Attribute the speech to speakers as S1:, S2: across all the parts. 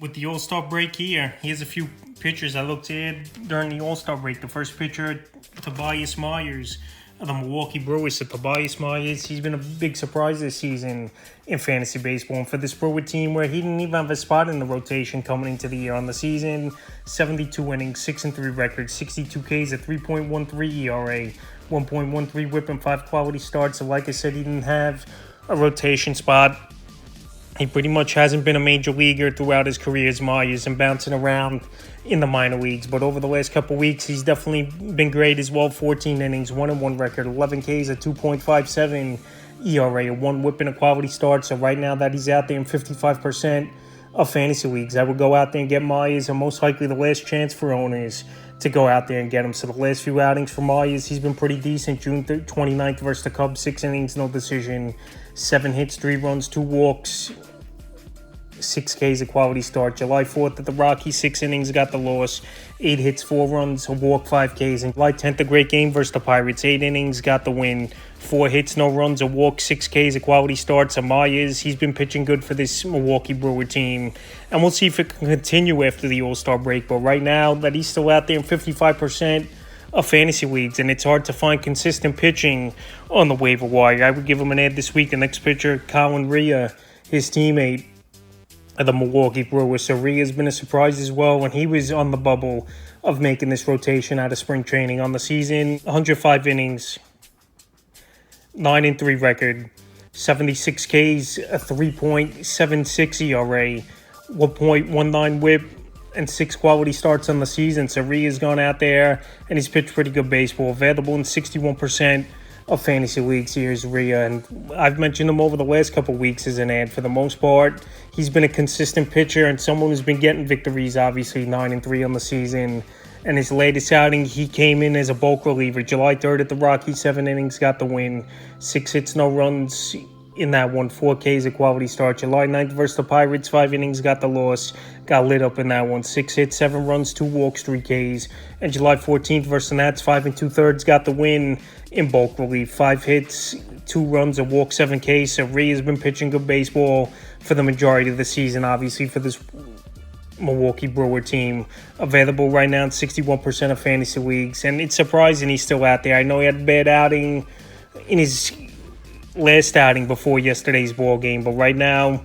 S1: With the All-Star break here, here's a few pitchers I looked at during the All-Star break. The first pitcher, Tobias Myers of the Milwaukee Brewers. So Tobias Myers, he's been a big surprise this season in fantasy baseball. And for this Brewer team where he didn't even have a spot in the rotation coming into the year on the season, 72 innings, 6-3 record, 62 Ks, a 3.13 ERA, 1.13 whip and 5 quality starts. So like I said, he didn't have a rotation spot. He pretty much hasn't been a major leaguer throughout his career as Myers and bouncing around in the minor leagues. But over the last couple weeks, he's definitely been great as well. 14 innings, 1-1 record, 11 Ks, a 2.57 ERA, a 1 whip and a quality start. So right now that he's out there in 55% of fantasy leagues, I would go out there and get Myers, and most likely the last chance for owners to go out there and get him. So the last few outings for Myers, he's been pretty decent. June 29th versus the Cubs, 6 innings, no decision, 7 hits, 3 runs, 2 walks, 6 Ks, a quality start. July 4th at the Rockies, 6 innings, got the loss, 8 hits, 4 runs, a walk, 5 Ks. And July 10th, a great game versus the Pirates, 8 innings, got the win, 4 hits, no runs, a walk, 6 Ks, a quality start. So Myers, he's been pitching good for this Milwaukee Brewer team, and we'll see if it can continue after the All-Star break. But right now, that he's still out there in 55% of fantasy leagues, and it's hard to find consistent pitching on the waiver wire. I would give him an ad this week. The next pitcher, Colin Rea, his teammate of the Milwaukee Brewers. So Rhea's been a surprise as well when he was on the bubble of making this rotation out of spring training. On the season, 105 innings, 9-3 record, 76 Ks, a 3.76 ERA, 1.19 whip, and 6 quality starts on the season. So Rhea's gone out there and he's pitched pretty good baseball. Available in 61% of fantasy leagues. Here's Rhea, and I've mentioned him over the last couple of weeks as an ad. For the most part, he's been a consistent pitcher and someone who's been getting victories. Obviously 9-3 on the season, and his latest outing, he came in as a bulk reliever. July 3rd at the Rockies, 7 innings, got the win, 6 hits, no runs in that one, 4 Ks, a quality start. July 9th versus the Pirates, 5 innings, got the loss, got lit up in that one, 6 hits, 7 runs, 2 walks, 3 Ks. And July 14th versus the Nats, 5 2/3, got the win in bulk relief, 5 hits, 2 runs, a walk, 7 Ks. So Rhea has been pitching good baseball for the majority of the season, obviously, for this Milwaukee Brewer team. Available right now in 61% of fantasy leagues, and it's surprising he's still out there. I know he had a bad outing in his last outing before yesterday's ball game, but right now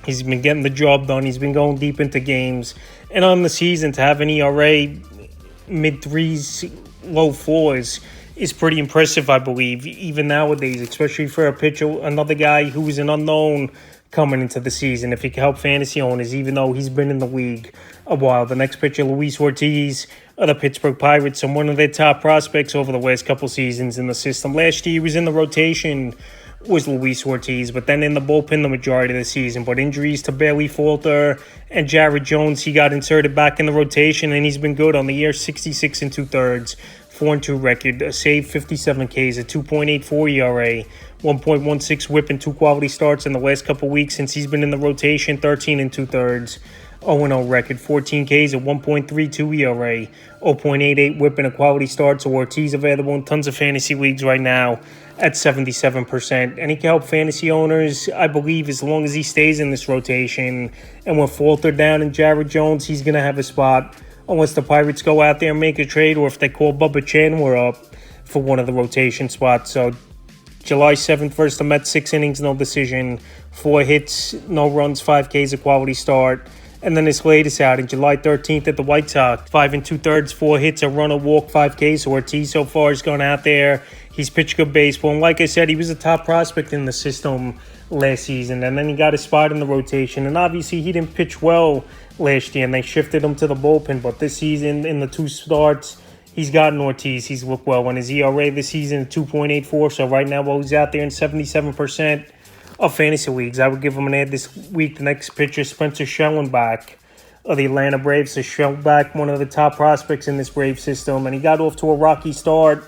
S1: he's been getting the job done. He's been going deep into games, and on the season to have an ERA mid-3s, low-4s is pretty impressive, I believe, even nowadays, especially for a pitcher, another guy who is an unknown coming into the season. If he can help fantasy owners, even though he's been in the league a while. The next pitcher, Luis Ortiz of the Pittsburgh Pirates, and one of their top prospects over the last couple seasons in the system. Last year he was in the rotation, was Luis Ortiz, but then in the bullpen the majority of the season. But injuries to Bailey Falter and Jared Jones, he got inserted back in the rotation, and he's been good on the year. 66 2/3, 4-2 record, a save, 57 Ks, a 2.84 ERA, 1.16 whip, and 2 quality starts in the last couple weeks since he's been in the rotation. 13 2/3, 0-0 record, 14 Ks, a 1.32 ERA, 0.88 whip, and a quality start. So Ortiz available in tons of fantasy leagues right now at 77%. And he can help fantasy owners, I believe, as long as he stays in this rotation. And with Falter down and Jared Jones, he's going to have a spot unless the Pirates go out there and make a trade, or if they call Bubba Chandler up for one of the rotation spots. So July 7th versus the Mets, 6 innings, no decision, 4 hits, no runs, 5 Ks, a quality start. And then his latest outing, July 13th at the White Sox, 5 2/3, 4 hits, a run, a walk, 5 Ks. So Ortiz so far has gone out there. He's pitched good baseball. And like I said, he was a top prospect in the system last season. And then he got a spot in the rotation. And obviously he didn't pitch well last year, and they shifted him to the bullpen. But this season, in the 2 starts, he's gotten Ortiz. He's looked well. And his ERA this season, 2.84. So right now, while he's out there in 77% of fantasy leagues, I would give him an ad this week. The next pitcher, Spencer Schellenbach of the Atlanta Braves. So Schellenbach, one of the top prospects in this Brave system, and he got off to a rocky start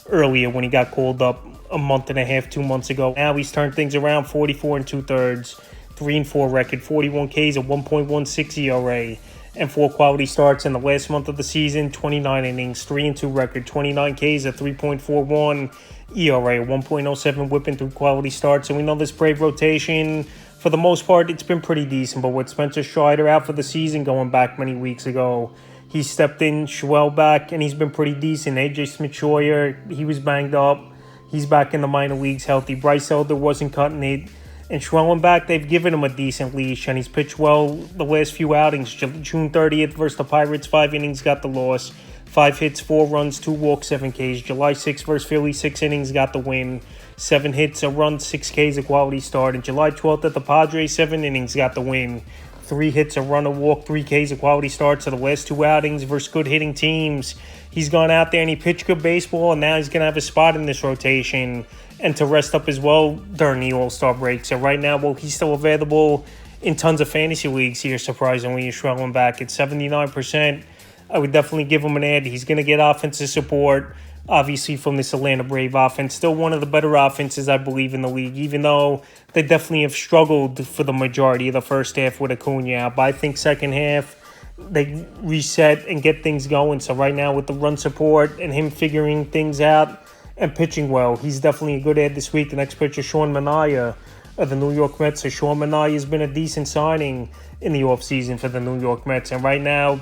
S1: earlier when he got called up a month and a half, 2 months ago. Now he's turned things around, 44 2/3, 3-4 record, 41 Ks, a 1.16 ERA, and 4 quality starts in the last month of the season. 29 innings, 3-2 record, 29 Ks, a 3.41 ERA, 1.07 whip, and 3 quality starts. And we know this Brave rotation for the most part, it's been pretty decent. But with Spencer Strider out for the season, going back many weeks ago, he stepped in, Schwell back, and he's been pretty decent. AJ Smith-Shawyer, he was banged up. He's back in the minor leagues healthy. Bryce Elder wasn't cutting it. And Schwellen back, they've given him a decent leash, and he's pitched well the last few outings. June 30th versus the Pirates, 5 innings, got the loss. 5 hits, 4 runs, 2 walks, 7 Ks. July 6th versus Philly, 6 innings, got the win. 7 hits, a run, 6 Ks, a quality start. And July 12th at the Padres, 7 innings, got the win. 3 hits, a run, a walk, 3 Ks, a quality start. So the last 2 outings versus good hitting teams, he's gone out there and he pitched good baseball, and now he's going to have a spot in this rotation and to rest up as well during the All-Star break. So right now, well, he's still available in tons of fantasy leagues here, surprisingly. You're Schwellen back at 79%. I would definitely give him an ad. He's going to get offensive support, obviously, from this Atlanta Brave offense. Still one of the better offenses, I believe, in the league, even though they definitely have struggled for the majority of the first half with Acuna out. But I think second half, they reset and get things going. So right now, with the run support and him figuring things out and pitching well, he's definitely a good ad this week. The next pitcher, Sean Manaea of the New York Mets. So Sean Manaea has been a decent signing in the offseason for the New York Mets. And right now,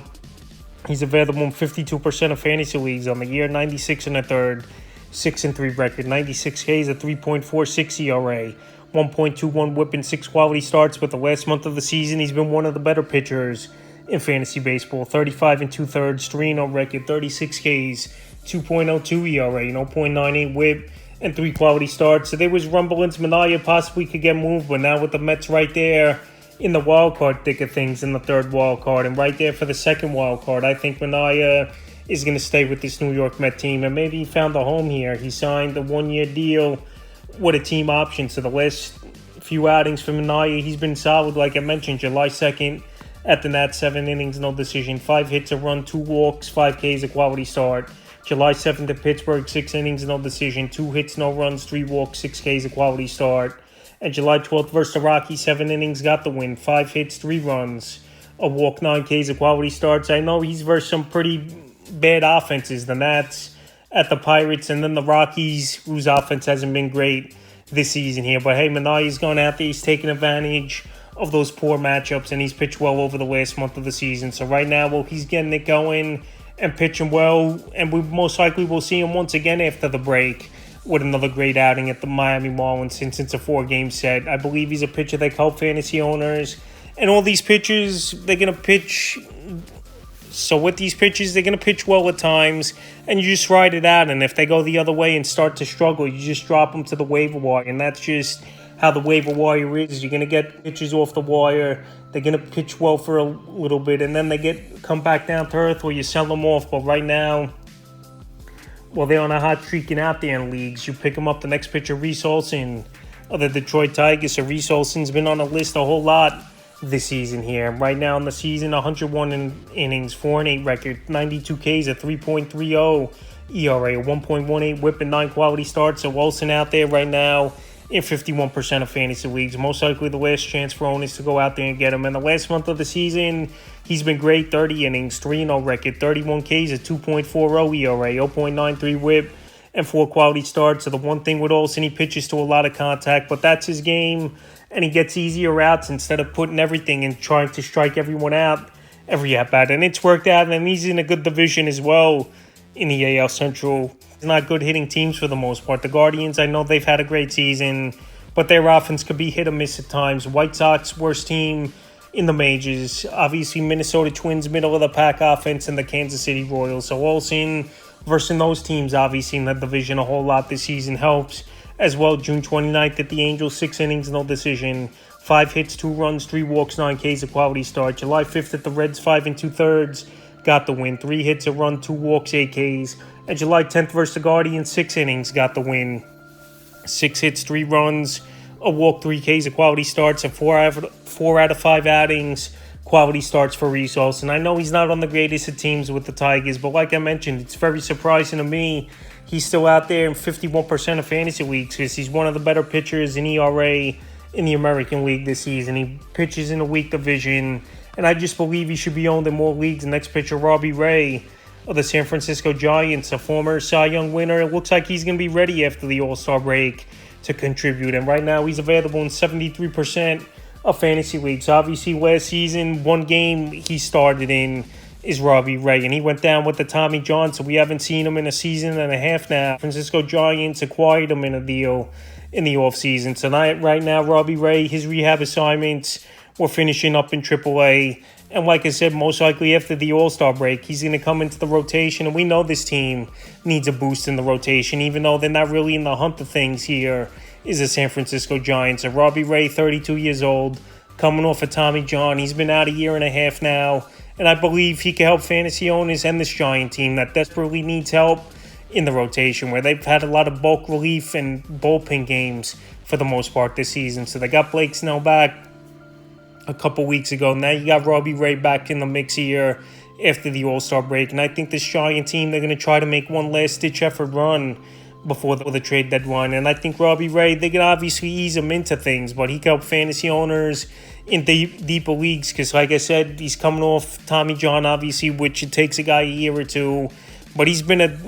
S1: he's available in 52% of fantasy leagues on the year, 96 and a third, 6-3 record, 96 Ks, a 3.46 ERA, 1.21 whip and 6 quality starts. But the last month of the season, he's been one of the better pitchers in fantasy baseball. 35 and 2/3, 3-0 record, 36 Ks, 2.02 ERA, 0.98 whip, and 3 quality starts. So there was rumblings Manaea possibly could get moved, but now with the Mets right there in the wild card thick of things in the third wild card and right there for the second wild card, I think Manaea is going to stay with this New York Met team, and maybe he found a home here. He signed a 1-year deal with a team option. So the last few outings for Manaea, he's been solid. Like I mentioned, July 2nd at the Nats, 7 innings, no decision, 5 hits, a run, 2 walks, 5 Ks, a quality start. July 7th at Pittsburgh, 6 innings, no decision, 2 hits, no runs, 3 walks, 6 Ks, a quality start. And July 12th versus the Rockies, 7 innings, got the win, 5 hits, 3 runs, a walk, 9 Ks, a quality starts. I know he's versus some pretty bad offenses, the Nats at the Pirates, and then the Rockies, whose offense hasn't been great this season here. But hey, Manaea's gone out there, he's taking advantage of those poor matchups, and he's pitched well over the last month of the season. So right now, well, he's getting it going and pitching well, and we most likely will see him once again after the break with another great outing at the Miami Marlins since it's a 4-game set. I believe he's a pitcher that help fantasy owners, and all these pitchers, they're going to pitch. So with these pitchers, they're going to pitch well at times, and you just ride it out. And if they go the other way and start to struggle, you just drop them to the waiver wire, and that's just how the waiver wire is. You're going to get pitchers off the wire. They're going to pitch well for a little bit, and then they come back down to earth where you sell them off. But right now, well, they're on a hot streak and out there in leagues. You pick them up, the next pitcher, Reese Olson of the Detroit Tigers. So Reese Olson's been on the list a whole lot this season here. Right now in the season, 101 innings, 4-8 record, 92 Ks, a 3.30 ERA, a 1.18 whip, and 9 quality starts. So Olson out there right now in 51% of fantasy leagues. Most likely the last chance for owners to go out there and get him. In the last month of the season, he's been great. 30 innings, 3-0 record, 31 Ks, a 2.40 ERA, 0.93 whip, and 4 quality starts. So the one thing with Olson, he pitches to a lot of contact, but that's his game, and he gets easier outs instead of putting everything and trying to strike everyone out every at-bat. And it's worked out, and he's in a good division as well in the AL Central. Not good hitting teams for the most part. The Guardians, I know they've had a great season, but their offense could be hit or miss at times. White Sox, worst team in the majors. Obviously, Minnesota Twins, middle of the pack offense, and the Kansas City Royals. So Olsen versus those teams, obviously, in the division a whole lot this season helps as well. June 29th at the Angels, 6 innings, no decision, 5 hits, 2 runs, 3 walks, 9 Ks, a quality start. July 5th at the Reds, 5 2/3, got the win, 3 hits, a run, 2 walks, 8 Ks. And July 10th versus the Guardians, 6 innings, got the win, 6 hits, 3 runs, a walk, 3 Ks, a quality starts, and 4 out of 5 outings, quality starts for Reese Olson. I know he's not on the greatest of teams with the Tigers, but like I mentioned, it's very surprising to me he's still out there in 51% of fantasy leagues because he's one of the better pitchers in ERA in the American League this season. He pitches in a weak division, and I just believe he should be owned in more leagues. The next pitcher, Robbie Ray of the San Francisco Giants, a former Cy Young winner. It looks like he's going to be ready after the All-Star break to contribute. And right now, he's available in 73% of fantasy leagues. Obviously, last season, one game he started in is Robbie Ray, and he went down with the Tommy John, so we haven't seen him in a season and a half now. Francisco Giants acquired him in a deal in the offseason. So right now, Robbie Ray, his rehab assignments were finishing up in AAA. And like I said, most likely after the All-Star break, he's going to come into the rotation. And we know this team needs a boost in the rotation, even though they're not really in the hunt of things here, is the San Francisco Giants. And Robbie Ray, 32 years old, coming off of Tommy John. He's been out a year and a half now. And I believe he can help fantasy owners and this Giant team that desperately needs help in the rotation, where they've had a lot of bulk relief and bullpen games for the most part this season. So they got Blake Snell back a couple weeks ago. Now you got Robbie Ray back in the mix here after the All-Star break. And I think this Giant team, they're going to try to make one last-ditch effort run before the trade deadline. And I think Robbie Ray, they can obviously ease him into things, but he can help fantasy owners in deeper leagues because, like I said, he's coming off Tommy John, obviously, which it takes a guy a year or two. But he's been a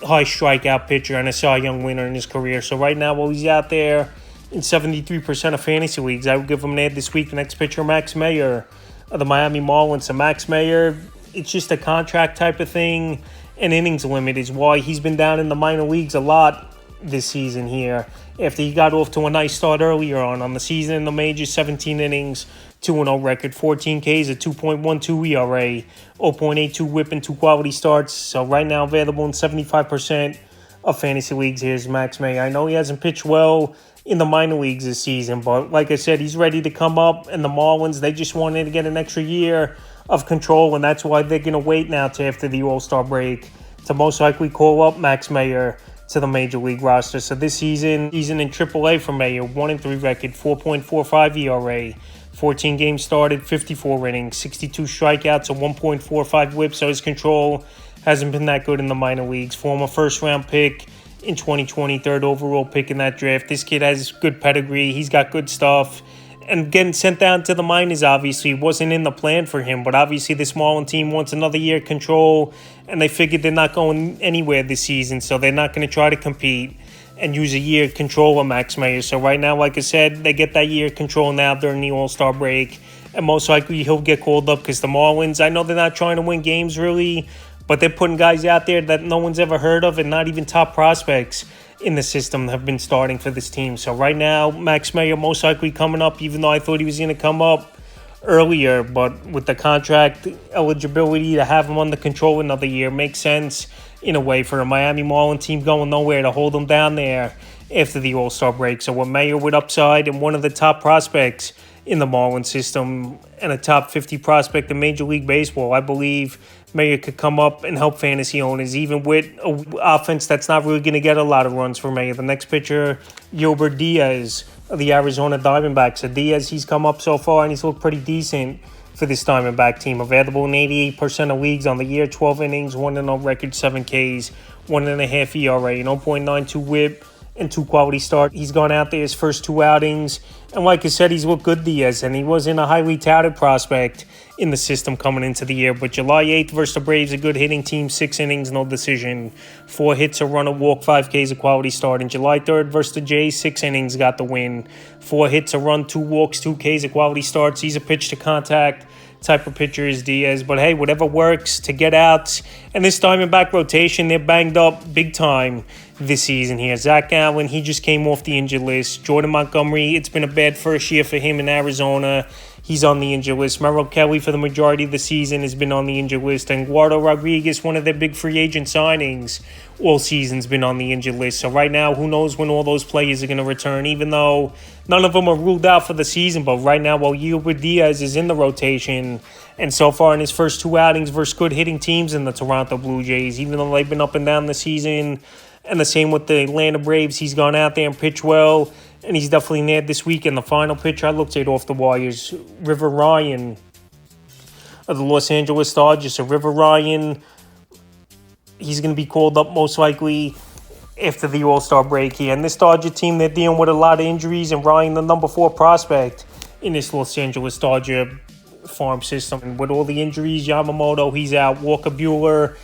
S1: high strikeout pitcher and a Cy Young winner in his career. So right now, while he's out there in 73% of fantasy leagues, I would give him an ad this week. The next pitcher, Max Meyer of the Miami Marlins. So Max Meyer, it's just a contract type of thing. An innings limit is why he's been down in the minor leagues a lot this season here. After he got off to a nice start earlier on the season in the majors, 17 innings, 2-0 record, 14 Ks, a 2.12 ERA, 0.82 whip, and 2 quality starts. So right now available in 75% of fantasy leagues. Here's Max May. I know he hasn't pitched well in the minor leagues this season, but like I said, he's ready to come up. And the Marlins, they just wanted to get an extra year of control, and that's why they're going to wait now to after the All-Star break to most likely call up Max Meyer to the Major League roster. So this season, he's in AAA for Meyer, 1-3 record, 4.45 ERA, 14 games started, 54 innings, 62 strikeouts, a 1.45 whip, so his control hasn't been that good in the minor leagues. Former first-round pick in 2020, third overall pick in that draft. This kid has good pedigree. He's got good stuff. And getting sent down to the minors obviously wasn't in the plan for him. But obviously this Marlin team wants another year of control, and they figured they're not going anywhere this season, so they're not going to try to compete and use a year of control of Max Meyer. So right now, like I said, they get that year of control now during the All-Star break, and most likely he'll get called up because the Marlins, I know they're not trying to win games really, but they're putting guys out there that no one's ever heard of and not even top prospects in the system have been starting for this team. So right now, Max Meyer most likely coming up, even though I thought he was going to come up earlier. But with the contract eligibility to have him under control another year makes sense in a way for a Miami Marlin team going nowhere to hold him down there after the All-Star break. So with Meyer with upside and one of the top prospects in the Marlin system and a top 50 prospect in Major League Baseball, I believe Meyer could come up and help fantasy owners, even with an offense that's not really going to get a lot of runs for Meyer. The next pitcher, Gilbert Diaz of the Arizona Diamondbacks. So Diaz, he's come up so far and he's looked pretty decent for this Diamondback team. Available in 88% of leagues on the year, 12 innings, 1-0 record, 7 Ks, 1.5 ERA, 0.92 whip, and 2 quality start. He's gone out there his first 2 outings, and like I said, he's looked good, Diaz, and he wasn't a highly touted prospect in the system coming into the year. But July 8th versus the Braves, a good hitting team, 6 innings, no decision, 4 hits, a run, a walk, 5 Ks, a quality start. And July 3rd versus the Jays, 6 innings, got the win, 4 hits, a run, 2 walks, 2 Ks, a quality starts. He's a pitch to contact type of pitcher is Diaz. But hey, whatever works to get out. And this Diamondback rotation, they're banged up big time this season here. Zach Allen, he just came off the injured list. Jordan Montgomery, it's been a bad first year for him in Arizona. He's on the injured list. Merrill Kelly, for the majority of the season, has been on the injured list. And Eduardo Rodriguez, one of their big free agent signings all season's been on the injured list. So right now, who knows when all those players are going to return, even though none of them are ruled out for the season. But right now, while Gilbert Diaz is in the rotation, and so far in his first 2 outings versus good hitting teams in the Toronto Blue Jays, even though they've been up and down the season, and the same with the Atlanta Braves, he's gone out there and pitched well, and he's definitely nailed this week. And the final pitcher I looked at off the wires, River Ryan of the Los Angeles Dodgers. So River Ryan, he's going to be called up most likely after the All-Star break here. And this Dodger team, they're dealing with a lot of injuries, and Ryan, the number 4 prospect in this Los Angeles Dodger farm system. And with all the injuries, Yamamoto, he's out. Walker Buehler,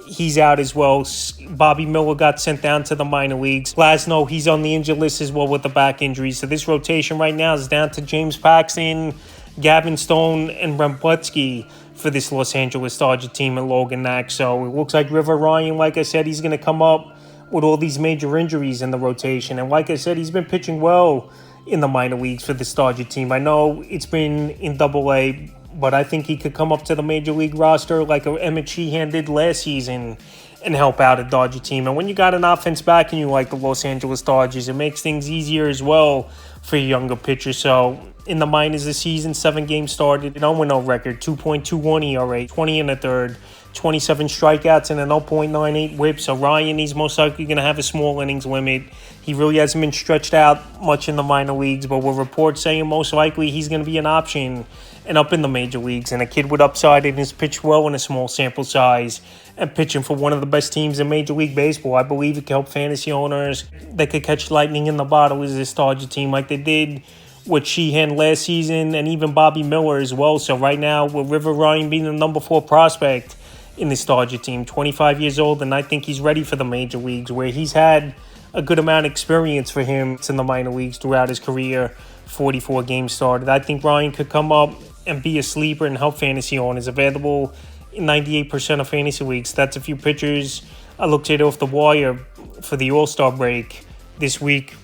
S1: he's out as well. Bobby Miller got sent down to the minor leagues. Glasnow, he's on the injured list as well with the back injury. So this rotation right now is down to James Paxton, Gavin Stone, and Brent Butsky for this Los Angeles Dodger team and Logan Knack. So it looks like River Ryan, like I said, he's going to come up with all these major injuries in the rotation. And like I said, he's been pitching well in the minor leagues for the Dodger team. I know it's been in Double-A, but I think he could come up to the major league roster like Emmett Sheehan did last season and help out a Dodger team. And when you got an offense backing you like the Los Angeles Dodgers, it makes things easier as well for a younger pitcher. So in the minors this season, 7 games started, an 0-0 record, 2.21 ERA, 20 and a third, 27 strikeouts, and an 0.98 whip. So Ryan, he's most likely going to have a small innings limit. He really hasn't been stretched out much in the minor leagues, but with reports saying most likely he's going to be an option and up in the major leagues. And a kid with upside and has pitched well in a small sample size and pitching for one of the best teams in Major League Baseball. I believe it could help fantasy owners that could catch lightning in the bottle as this Dodger team like they did with Sheehan last season and even Bobby Miller as well. So right now, with River Ryan being the number 4 prospect in this Dodger team, 25 years old, and I think he's ready for the major leagues, where he's had a good amount of experience for him in the minor leagues throughout his career, 44 games started. I think Ryan could come up and be a sleeper and help fantasy owners. Available in 98% of fantasy leagues. That's a few pitchers I looked at off the wire for the All-Star break this week.